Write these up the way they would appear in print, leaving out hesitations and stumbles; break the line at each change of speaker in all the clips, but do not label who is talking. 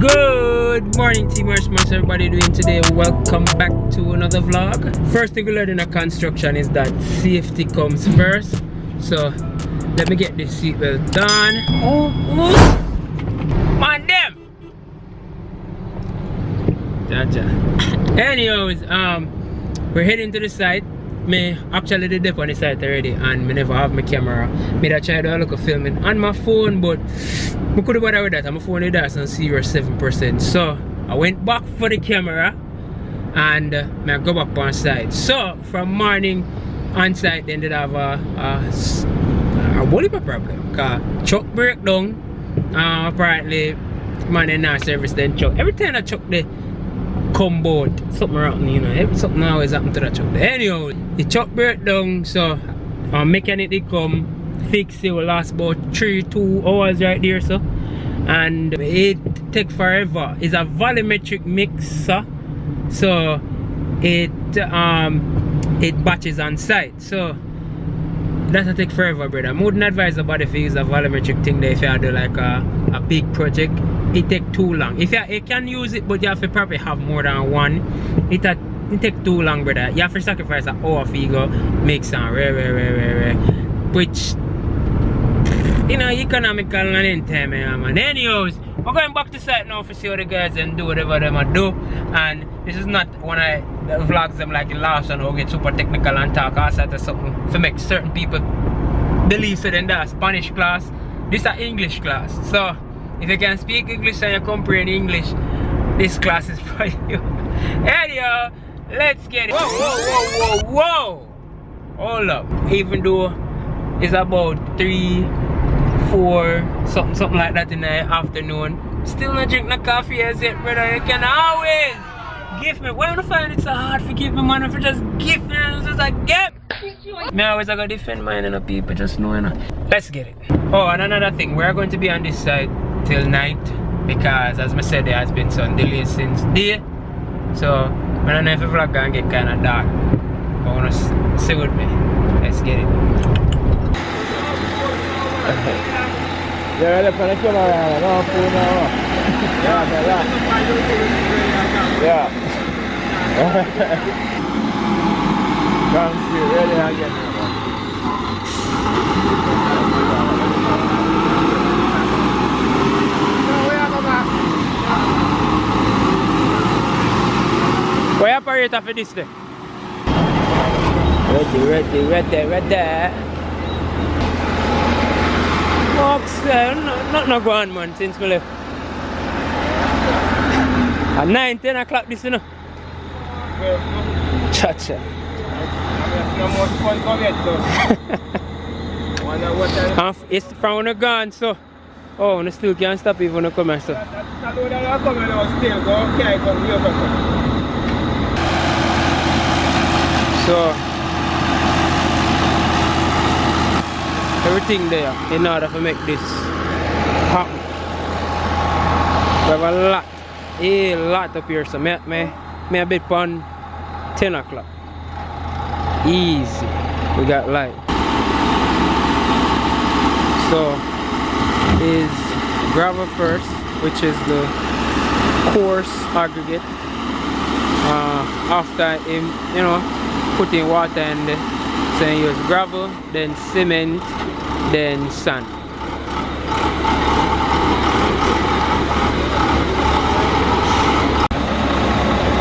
Good morning, team. Ismash, everybody doing today? Welcome back to another vlog. First thing we learned in a construction is that safety comes first. So let me get this seatbelt done. Oh, man, them. Anyways, we're heading to the site. Me actually did dip on the site already, and me never have my camera. Me that try to look at filming on my phone, but I couldn't bother with that. My phone is on 0.7%. So I went back for the camera and me I go back on site. So from morning on site, they did have a whole heap of problem. Cause truck breakdown. Apparently, man in our service then truck. Every time I truck the come board, something wrong, you know, something always happen to the truck. Anyhow, the truck breakdown, so mechanic they come fix it. Will last about 2 hours right there, so, and it take forever. It's a volumetric mixer, so it batches on site, so that'll take forever, brother. I wouldn't advise about if you use a volumetric thing there. If you do like a big project, it take too long. If you can use it, but you have to probably have more than one. It take too long, brother. You have to sacrifice an hour for you go make some rare, which, you know, economical and in time, man. Anyways, we're going back to site now to see what the guys and do whatever they might do. And this is not one of the vlogs them like the last one who get super technical and talk outside of something to make certain people believe so then that Spanish class. This is an English class. So if you can speak English and you comprehend English, this class is for you. Anyhow, let's get it. Whoa. Hold up. Even though it's about 3, 4, something like that in the afternoon, still not drink no coffee as yet, brother. You can always give me. Why do you find it so hard to give me money for just give me? It's just like get. Me always I gotta defend mine and the people just know, you know. Let's get it. Oh, and another thing, we're going to be on this side till night because, as I said, there has been some delays since day. So I don't know if the vlog gonna get kind of dark. I wanna stay with me. Let's get it.
Yeah, they're gonna come around. No, fool now. Yeah. Come see, ready again.
Where operator for this day? Ready. Fox, not go on, man, since we left. At 9, 10 o'clock this, you know. Cha-cha. It's from the gun, so. Oh, and still can't stop even when you come here, so. So everything there in order to make this happen. We have a lot up here, so me a bit on 10 o'clock. Easy. We got light. So is gravel first, which is the coarse aggregate. After him, you know, putting water in there, so you use gravel, then cement, then sand.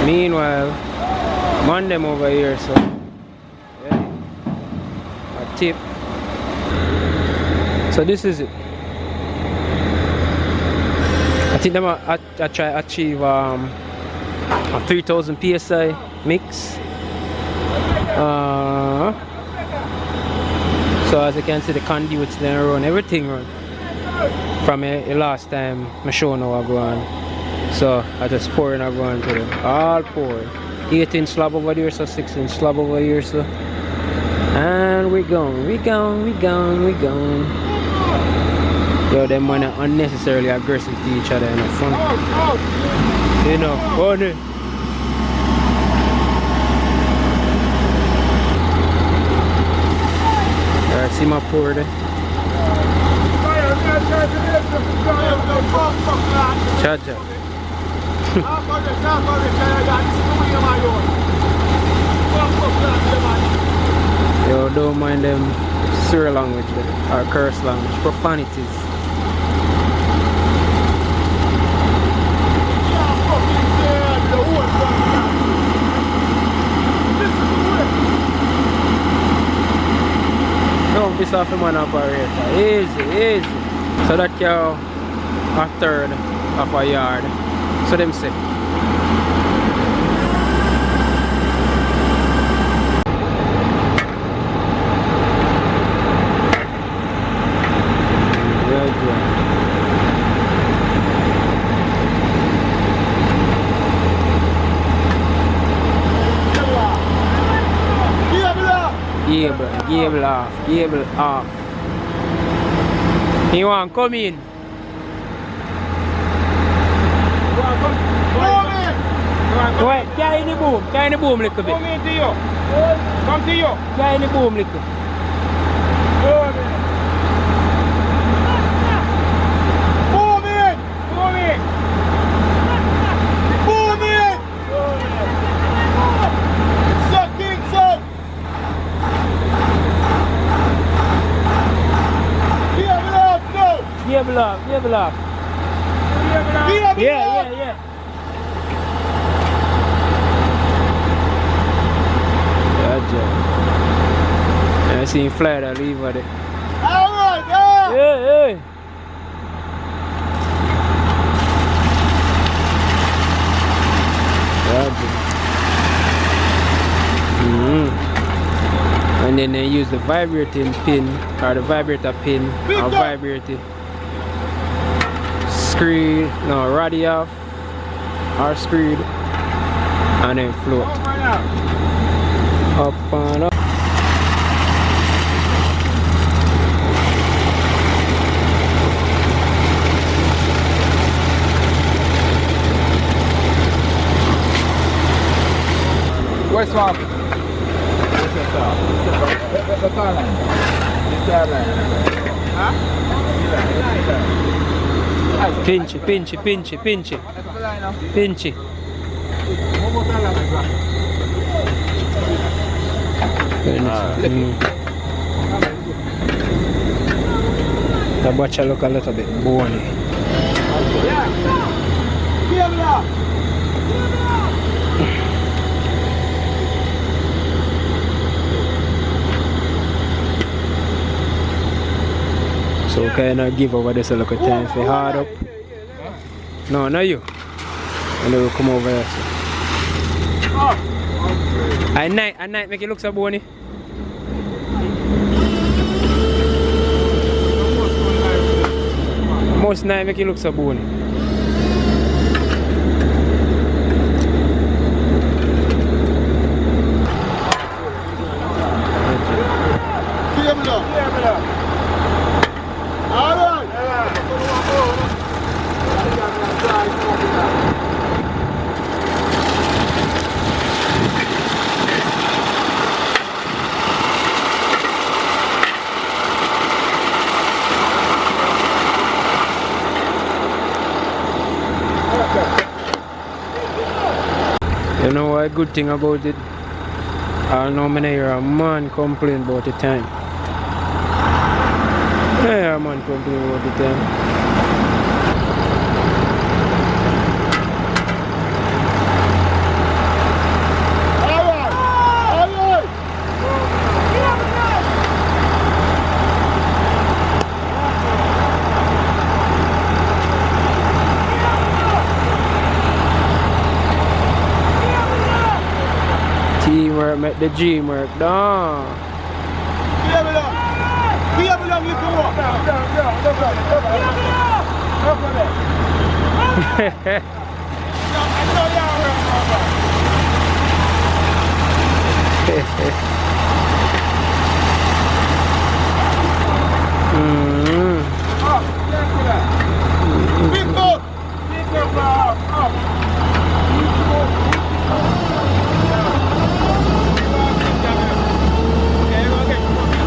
Meanwhile, man them over here, so yeah, a tip. So this is it. I think I try to achieve a 3000 psi mix. So as you can see, the conduits then run, everything run from last time I show now I go on. So I just pour and I go on to them. All pour. 8-inch slab over there, so 6-inch slab over here, so. And we gone. Yo, them man are unnecessarily aggressive to each other in the front. You know, funny. Alright, see my pour there. Cha-cha. Yo, don't mind them swear language or curse language, profanities. Don't piss off the man operator. Easy, easy. So that cow a third of a yard. So them say. Gable off. He want come in. Wait, carry the boom little bit.
Come in to you. Come to you.
Carry the boom little.
Boom in. Boom in. Boom in. Sucking some.
Gable off. Yeah. I see him fly that leave at it.
Alright,
Yeah. And then they use the vibrating pin or the vibrator pin or vibrate it. Screw, no, ruddy off or screwed and then float. Up and up.
Where's Swap? The car line. Huh?
Pinch. The butcher look a little bit bony. So kind of give over this a little time for hard up. No, not you. And then we'll come over here. So. At night make it look so bony. Most night make it look so bony. You know what good thing about it? I know when I hear a man complain about the time. I hear a man complain about the time. Teamwork make the dream work down.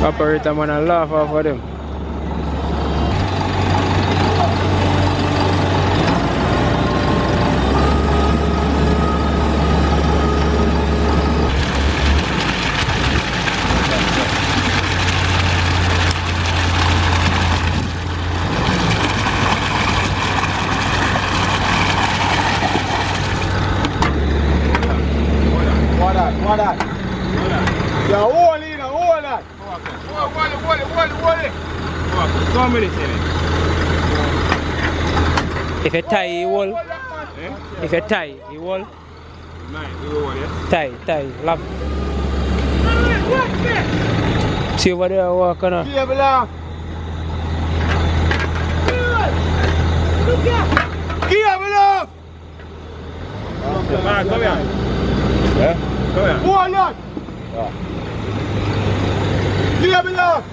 Operator man and laugh off of them.
What that? Yeah, hold it, hold that. Hold it.
Come with it, if you tie, you will. If you tie, you will. Tie, lock. See over there walking on.
Cable off. Cable off.
Man, come here.
Yeah?
Come here.
Hold that. Cable off.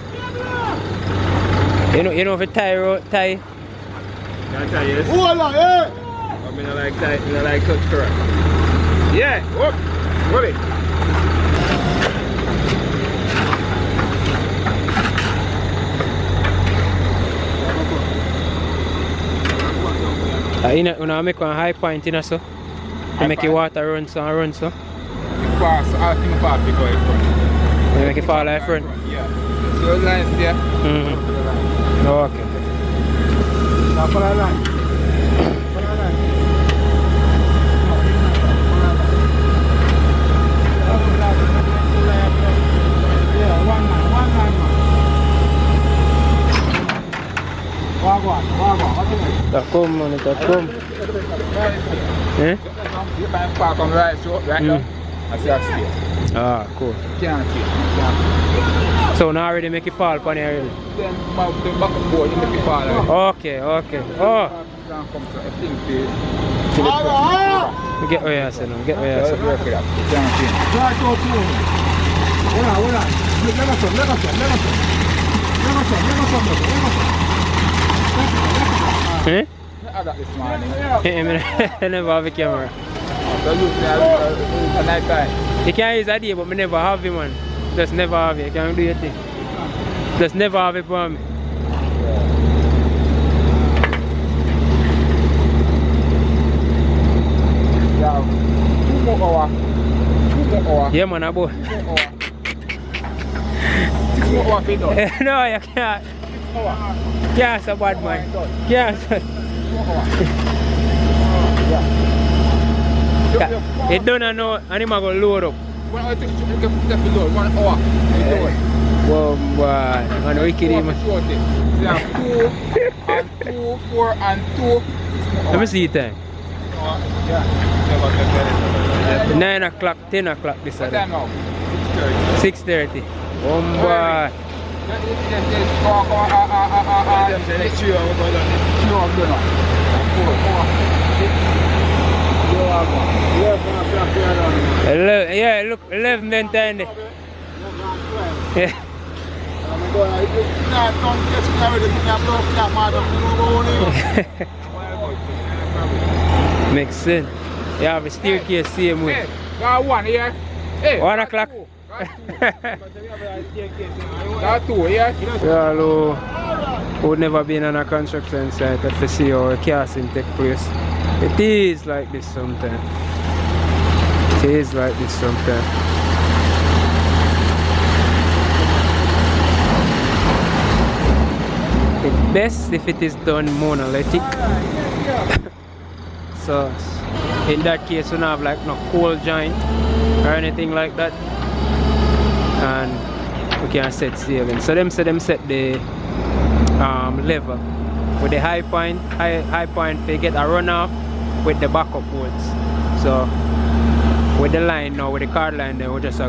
You know if you tie.
Can I tell you this?
Hold that, yeah.
I mean, I like touch correct. Yeah, whoop. Hold it.
You know, make one high point, you know, so. You make your water run so.
Fast, I think fast because it's front.
You make it fall like front.
Yeah. So the lines there.
Okay.
Now follow the line. Follow the line. Yeah, one line, man. Walk one. What do you mean?
That come. Eh?
You can park on the right, so right now. I see that straight.
Ah, cool.
Can't see.
So now already make it fall upon you already?
Then back up board, you make it fall already.
Okay. Oh. Get where you are, son. Get where you are, son.
Work with that. You can't see.
Right, go through. Hold on. Let
Eh?
I got this morning.
I never have a camera.
So you can have a night time.
You can use a day, but I never have it, man. Just never have it. You can't do your thing. Just never have it for me.
Yeah. 2 more hours.
Yeah, man, I bought.
6 more hours for done.
No, you can't.
6 hours.
Can't so bad, man. Can't. It don't know animal go load up.
When I take you can load 1 hour.
Whoa, boy. Man, wicked, man.
2, 4 and 2.
Let me see the time.
Yeah.
9 o'clock, 10 o'clock this
What
Saturday.
time now? 6:30.
6:30. Oh, boy. Yeah, look, 11 then 10. Yeah. Makes sense. You have a staircase same way.
Got 1 here. Hey,
1 o'clock.
Got 2 here.
Yeah, hello. Would never been on a construction site to see how a casting take place. It is like this sometimes. It's best if it is done monolithic. So in that case we don't have like no cold joint or anything like that. And we can set ceiling. So them set the level with the high point they get a runoff with the backup boards. So with the line now, with the card line then we just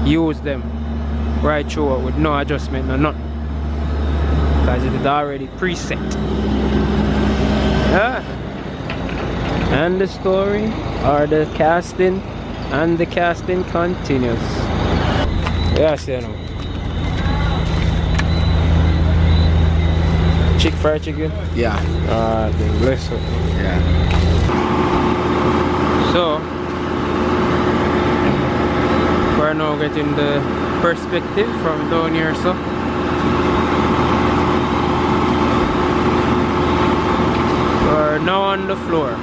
use them right through it with no adjustment, no nothing. Because it is already preset. Yeah. And the story or the casting and the casting continues. Yes, you know. Fried chicken?
Yeah.
Then bless it.
Yeah.
So we're now getting the perspective from down here, so we're now on the floor.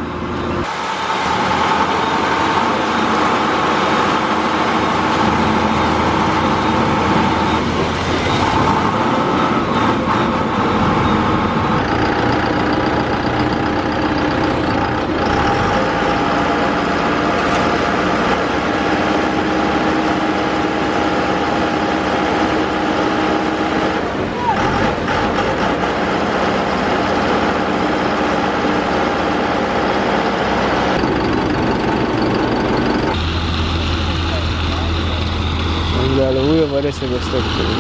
over this and stuck to the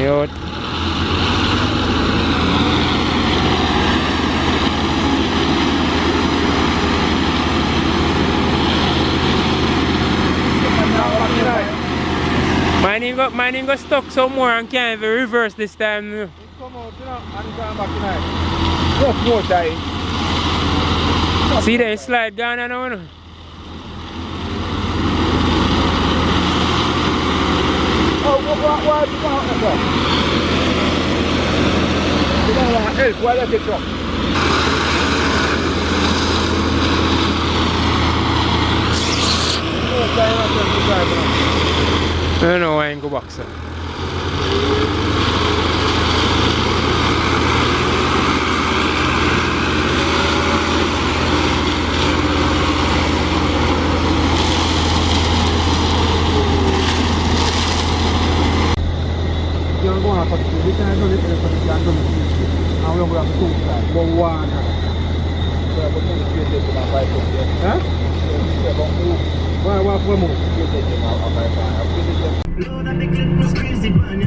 road. Yeah. Mine got stuck somewhere and can't even reverse this time.
It come out, you know, and come back tonight. Just more time.
See the slide down now, you know?
Oh, why you come out now? You don't want help, why let it come?
I don't know why I ain't go back, sir.
You're going to have to do it, and you're going to have to do it. And we're going to have to do it. But one. We're going to do it in a bike. Huh? Why we move?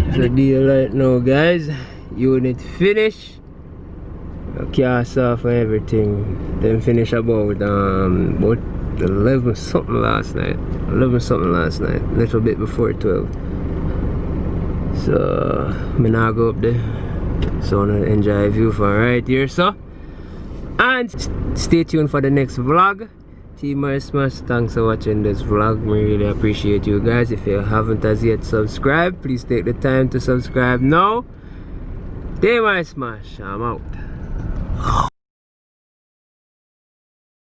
It's a deal right now, guys. Unit finish. Cast off and everything. Then finish about 11 something last night. Little bit before 12. So me now go up there. So I wanna enjoy a view from right here, so. And stay tuned for the next vlog. Team Ismash, thanks for watching this vlog. We really appreciate you guys. If you haven't as yet subscribed, please take the time to subscribe now. Team Ismash, I'm out.